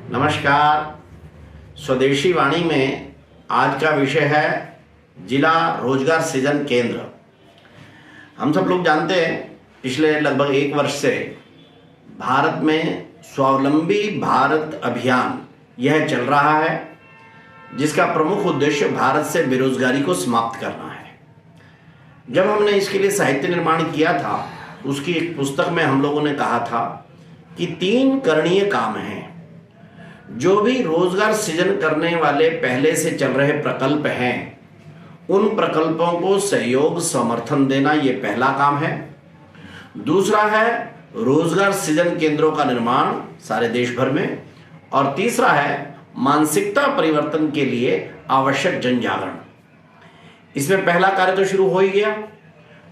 नमस्कार। स्वदेशी वाणी में आज का विषय है जिला रोजगार सृजन केंद्र। हम सब लोग जानते हैं पिछले लगभग 1 वर्ष से भारत में स्वावलंबी भारत अभियान यह चल रहा है, जिसका प्रमुख उद्देश्य भारत से बेरोजगारी को समाप्त करना है। जब हमने इसके लिए साहित्य निर्माण किया था, उसकी एक पुस्तक में हम लोगों ने कहा था कि 3 करणीय काम हैं। जो भी रोजगार सृजन करने वाले पहले से चल रहे प्रकल्प हैं, उन प्रकल्पों को सहयोग समर्थन देना, ये पहला काम है। दूसरा है रोजगार सृजन केंद्रों का निर्माण सारे देश भर में, और तीसरा है मानसिकता परिवर्तन के लिए आवश्यक जन जागरण। इसमें पहला कार्य तो शुरू हो ही गया।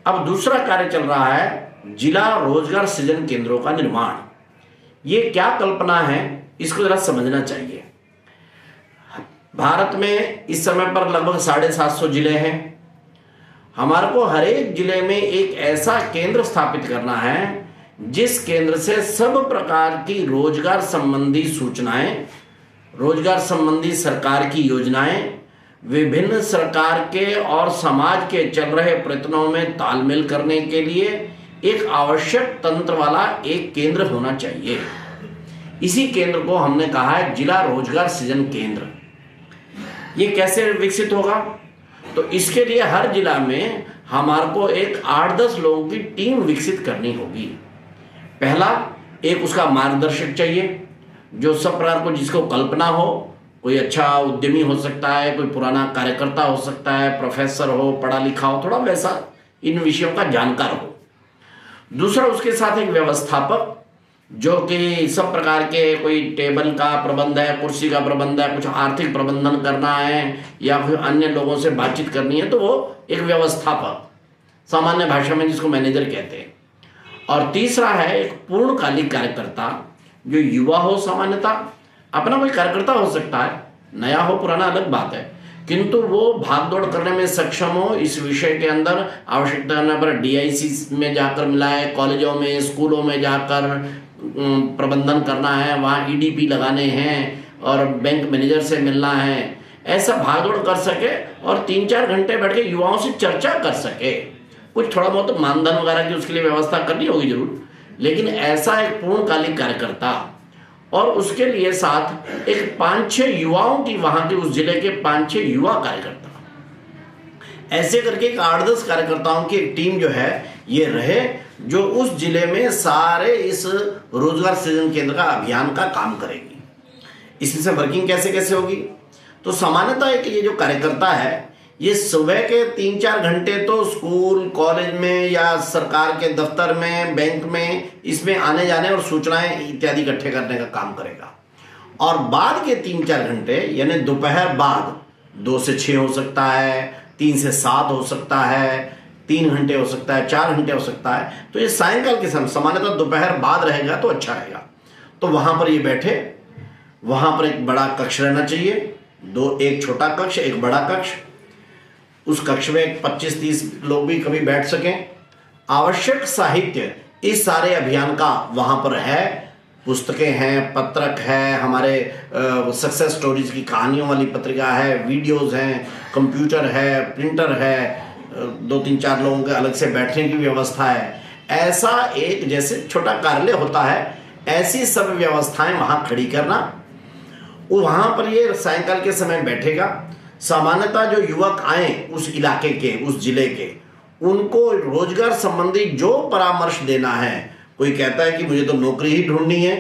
अब दूसरा कार्य चल रहा है जिला रोजगार सृजन केंद्रों का निर्माण। ये क्या कल्पना है, इसको जरा समझना चाहिए। भारत में इस समय पर लगभग 750 जिले हैं। हमारे को हर एक जिले में एक ऐसा केंद्र स्थापित करना है जिस केंद्र से सब प्रकार की रोजगार संबंधी सूचनाएं, रोजगार संबंधी सरकार की योजनाएं, विभिन्न सरकार के और समाज के चल रहे प्रयत्नों में तालमेल करने के लिए एक आवश्यक तंत्र वाला एक केंद्र होना चाहिए। इसी केंद्र को हमने कहा है जिला रोजगार सृजन केंद्र। ये कैसे विकसित होगा? तो इसके लिए हर जिला में हमारे को एक 8-10 लोगों की टीम विकसित करनी होगी। पहला, एक उसका मार्गदर्शक चाहिए, जो सब प्रकार को जिसको कल्पना हो। कोई अच्छा उद्यमी हो सकता है, कोई पुराना कार्यकर्ता हो सकता है, प्रोफेसर हो, पढ़ा लिखा हो, थोड़ा वैसा इन विषयों का जानकार हो। दूसरा, उसके साथ एक व्यवस्थापक, जो कि सब प्रकार के, कोई टेबल का प्रबंध है, कुर्सी का प्रबंध है, कुछ आर्थिक प्रबंधन करना है या फिर अन्य लोगों से बातचीत करनी है, तो वो एक व्यवस्थापक, सामान्य भाषा में जिसको मैनेजर कहते हैं। और तीसरा है एक पूर्णकालिक कार्यकर्ता, जो युवा हो, सामान्यतः अपना कोई कार्यकर्ता हो सकता है, नया हो पुराना अलग बात है, किंतु वो भाग दौड़ करने में सक्षम हो। इस विषय के अंदर आवश्यकता होने पर DIC में जाकर मिलाए, कॉलेजों में, स्कूलों में जाकर प्रबंधन करना है, वहाँ EDP लगाने हैं और बैंक मैनेजर से मिलना है, ऐसा भागदौड़ कर सके और 3-4 घंटे बैठ के युवाओं से चर्चा कर सके। कुछ थोड़ा बहुत मानधन वगैरह की उसके लिए व्यवस्था करनी होगी जरूर, लेकिन ऐसा एक पूर्णकालिक कार्यकर्ता, और उसके लिए साथ एक 5-6 युवाओं की, वहाँ के उस जिले के 5-6 युवा कार्यकर्ता, ऐसे करके एक 8-10 कार्यकर्ताओं की एक टीम जो है ये रहे, जो उस जिले में सारे इस रोजगार सृजन केंद्र का अभियान का काम करेगी। इसमें वर्किंग कैसे कैसे होगी? तो सामान्यतः एक ये जो कार्यकर्ता है, ये सुबह के 3-4 घंटे तो स्कूल कॉलेज में या सरकार के दफ्तर में, बैंक में, इसमें आने जाने और सूचनाएं इत्यादि इकट्ठे करने का काम करेगा। और बाद के 3-4 घंटे, यानी दोपहर बाद, 2 से 6 हो सकता है, 3 से 7 हो सकता है, 3 घंटे हो सकता है, 4 घंटे हो सकता है, तो ये सायंकाल के समय, सामान्यतः दोपहर बाद रहेगा तो अच्छा रहेगा। तो वहां पर ये बैठे, वहां पर एक बड़ा कक्ष रहना चाहिए, एक छोटा कक्ष, एक बड़ा कक्ष। उस कक्ष में 25-30 लोग भी कभी बैठ सकें। आवश्यक साहित्य इस सारे अभियान का वहां पर है, पुस्तकें हैं, पत्रक है, हमारे सक्सेस स्टोरीज की कहानियों वाली पत्रिका है, वीडियोस हैं, कंप्यूटर है, प्रिंटर है, 2-3-4 लोगों के अलग से बैठने की व्यवस्था है। ऐसा एक जैसे छोटा कार्यालय होता है, ऐसी सब व्यवस्थाएं वहां खड़ी करना। वहां पर ये सायंकाल के समय बैठेगा। सामान्यतः जो युवक आए उस इलाके के, उस जिले के, उनको रोजगार संबंधी जो परामर्श देना है, कोई कहता है कि मुझे तो नौकरी ही ढूंढनी है,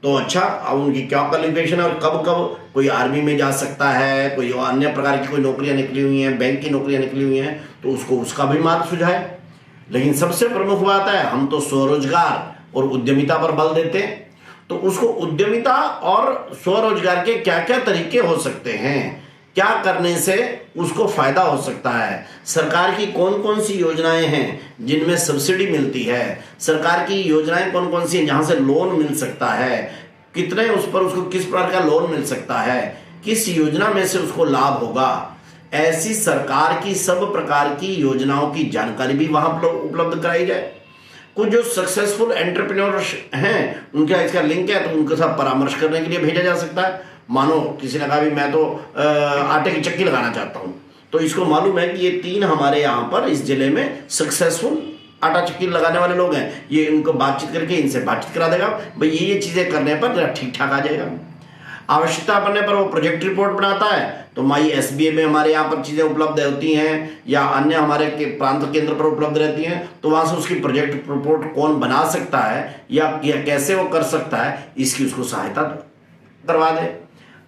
तो अच्छा, अब उनकी क्या क्वालिफिकेशन है और कब कब कोई आर्मी में जा सकता है, कोई अन्य प्रकार की कोई नौकरियां निकली हुई हैं, बैंक की नौकरियां निकली हुई हैं, तो उसको उसका भी मार्ग सुझाए। लेकिन सबसे प्रमुख बात है, हम तो स्वरोजगार और उद्यमिता पर बल देते हैं, तो उसको उद्यमिता और स्वरोजगार के क्या क्या तरीके हो सकते हैं, क्या करने से उसको फायदा हो सकता है, सरकार की कौन कौन सी योजनाएं हैं जिनमें सब्सिडी मिलती है, सरकार की योजनाएं कौन कौन सी हैं जहां से लोन मिल सकता है, कितने उस पर उसको किस प्रकार का लोन मिल सकता है, किस योजना में से उसको लाभ होगा, ऐसी सरकार की सब प्रकार की योजनाओं की जानकारी भी वहां उपलब्ध कराई जाए। कुछ जो सक्सेसफुल एंटरप्रेन्योर्स हैं उनका इसका लिंक है, तो उनके साथ परामर्श करने के लिए भेजा जा सकता है। मानो किसी ने कहा भी मैं तो आटे की चक्की लगाना चाहता हूँ, तो इसको मालूम है कि ये 3 हमारे यहाँ पर इस जिले में सक्सेसफुल आटा चक्की लगाने वाले लोग हैं, ये इनको बातचीत करके इनसे बातचीत करा देगा, भाई ये चीज़ें करने पर ठीक ठाक आ जाएगा। आवश्यकता पड़ने पर वो प्रोजेक्ट रिपोर्ट बनाता है, तो माई SBA में हमारे यहाँ पर चीज़ें उपलब्ध होती हैं या अन्य हमारे प्रांत केंद्र पर उपलब्ध रहती हैं, तो वहाँ से उसकी प्रोजेक्ट रिपोर्ट कौन बना सकता है या कैसे वो कर सकता है, इसकी उसको सहायता करवा दे।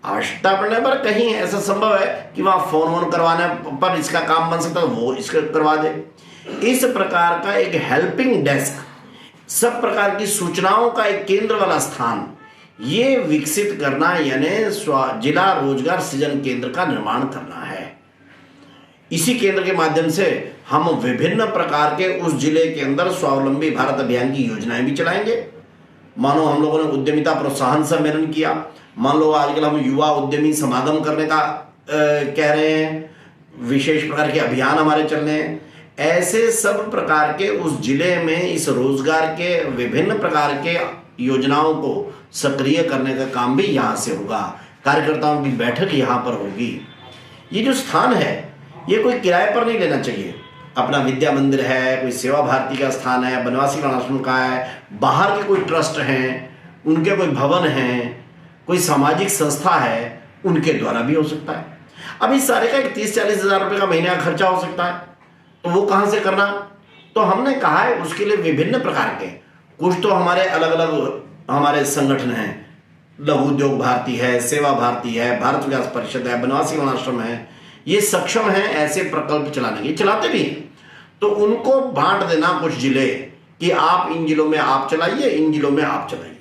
आवश्यकता पड़ने पर कहीं ऐसा संभव है कि वहाँ फोन करवाने पर इसका काम बन सकता है, वो इसका करवा दे। इस प्रकार का एक हेल्पिंग डेस्क, सब प्रकार की सूचनाओं का एक केंद्र वाला स्थान, ये विकसित करना यानी जिला रोजगार सृजन केंद्र का निर्माण करना है। इसी केंद्र के माध्यम से हम विभिन्न प्रकार के उस जिले के अंदर स्वावलंबी भारत अभियान की योजनाएं भी चलाएंगे। मानो हम लोगों ने उद्यमिता प्रोत्साहन सम्मेलन किया, मान लो आजकल हम युवा उद्यमी समागम करने का कह रहे हैं, विशेष प्रकार के अभियान हमारे चल रहे हैं। ऐसे सब प्रकार के उस जिले में इस रोजगार के विभिन्न प्रकार के योजनाओं को सक्रिय करने का काम भी यहाँ से होगा। कार्यकर्ताओं की बैठक यहाँ पर होगी। ये जो स्थान है ये कोई किराए पर नहीं लेना चाहिए। अपना विद्या मंदिर है, कोई सेवा भारती का स्थान है, बनवासी वर्णाश्रम का है, बाहर के कोई ट्रस्ट हैं, उनके कोई भवन हैं, कोई सामाजिक संस्था है, उनके द्वारा भी हो सकता है। अब इस सारे का 30-40 हज़ार रुपये का महीने का खर्चा हो सकता है, तो वो कहाँ से करना? तो हमने कहा है उसके लिए विभिन्न प्रकार के, कुछ तो हमारे अलग अलग हमारे संगठन हैं, लघु उद्योग भारती है, सेवा भारती है, भारत विकास परिषद है, बनवासी वर्णाश्रम है, ये सक्षम है ऐसे प्रकल्प चलाने के, चलाते भी हैं। तो उनको बांट देना कुछ जिले कि आप इन जिलों में आप चलाइए, इन जिलों में आप चलाइए।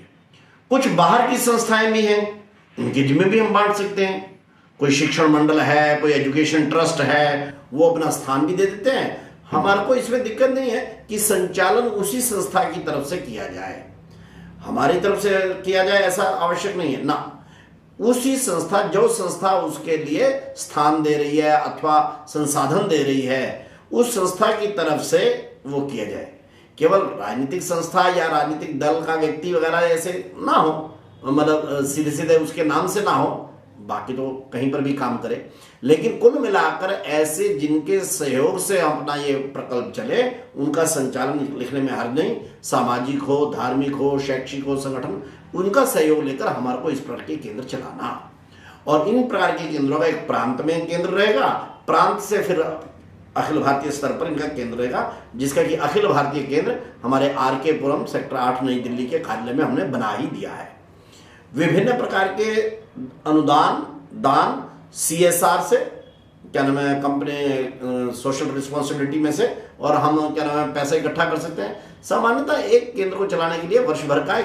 कुछ बाहर की संस्थाएं भी हैं, उनके जिम्मे भी हम बांट सकते हैं। कोई शिक्षण मंडल है, कोई एजुकेशन ट्रस्ट है, वो अपना स्थान भी दे देते हैं। हमारे को इसमें दिक्कत नहीं है कि संचालन उसी संस्था की तरफ से किया जाए, हमारी तरफ से किया जाए ऐसा आवश्यक नहीं है ना। उसी संस्था, जो संस्था उसके लिए स्थान दे रही है अथवा संसाधन दे रही है, उस संस्था की तरफ से वो किया जाए। केवल राजनीतिक संस्था या राजनीतिक दल का व्यक्ति वगैरह ऐसे ना हो, मतलब सीधे सीधे उसके नाम से ना हो, बाकी तो कहीं पर भी काम करे। लेकिन कुल मिलाकर ऐसे जिनके सहयोग से अपना ये प्रकल्प चले, उनका संचालन लिखने में हर्ज नहीं। सामाजिक हो, धार्मिक हो, शैक्षिक हो संगठन, उनका सहयोग लेकर हमारे को इस प्रकार के केंद्र चलाना। और इन प्रकार के केंद्रों का एक प्रांत में केंद्र रहेगा, प्रांत से फिर अखिल भारतीय स्तर पर इनका केंद्र रहेगा, जिसका कि अखिल भारतीय केंद्र हमारे RK पुरम सेक्टर 8 नई दिल्ली के कार्यालय में हमने बना ही दिया है। विभिन्न प्रकार के अनुदान, दान, CSR से, क्या नाम है, कंपनी सोशल रिस्पॉन्सिबिलिटी में से, और हम क्या नाम है पैसा इकट्ठा कर सकते हैं। सामान्यतः एक केंद्र को चलाने के लिए वर्ष भर का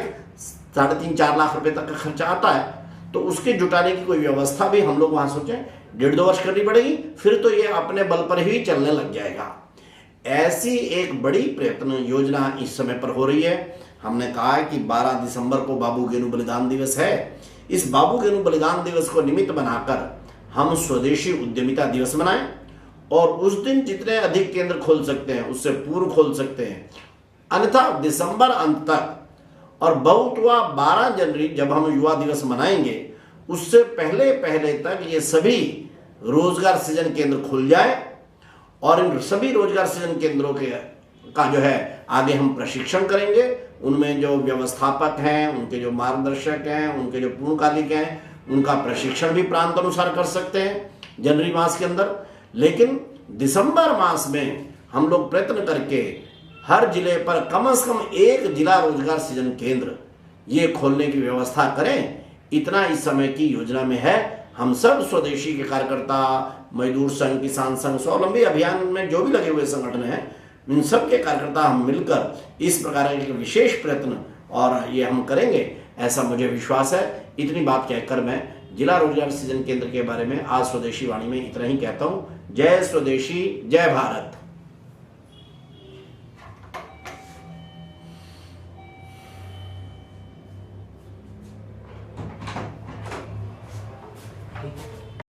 3.5-4 लाख रुपए तक का खर्चा आता है, तो उसके जुटाने की कोई व्यवस्था भी हम लोग वहाँ सोचें 1.5-2 वर्ष करनी पड़ेगी, फिर तो ये अपने बल पर ही चलने लग जाएगा। ऐसी एक बड़ी प्रयत्न योजना इस समय पर हो रही है। हमने कहा है कि 12 दिसंबर को बाबू गेनू बलिदान दिवस है। इस बाबू गेनू बलिदान दिवस को निमित्त बनाकर हम स्वदेशी उद्यमिता दिवस मनाएं, और उस दिन जितने अधिक केंद्र खोल सकते हैं उससे पूर्व खोल सकते हैं, अन्यथा दिसंबर अंत तक, और बहुत हुआ 12 जनवरी जब हम युवा दिवस मनाएंगे, उससे पहले पहले तक ये सभी रोजगार सृजन केंद्र खुल जाए, और इन सभी रोजगार सृजन केंद्रों का जो है आगे हम प्रशिक्षण करेंगे। उनमें जो व्यवस्थापक हैं, उनके जो मार्गदर्शक हैं, उनके जो पूर्णकालिक हैं, उनका प्रशिक्षण भी प्रांत अनुसार कर सकते हैं जनवरी मास के अंदर। लेकिन दिसंबर मास में हम लोग प्रयत्न करके हर जिले पर कम से कम एक जिला रोजगार सृजन केंद्र ये खोलने की व्यवस्था करें, इतना इस समय की योजना में है। हम सब स्वदेशी के कार्यकर्ता, मजदूर संघ, किसान संघ, स्वावलंबी अभियान में जो भी लगे हुए संगठन हैं, इन सब के कार्यकर्ता हम मिलकर इस प्रकार के विशेष प्रयत्न और ये हम करेंगे, ऐसा मुझे विश्वास है। इतनी बात कहकर मैं जिला रोजगार सृजन केंद्र के बारे में आज स्वदेशी वाणी में इतना ही कहता हूँ। जय स्वदेशी, जय भारत।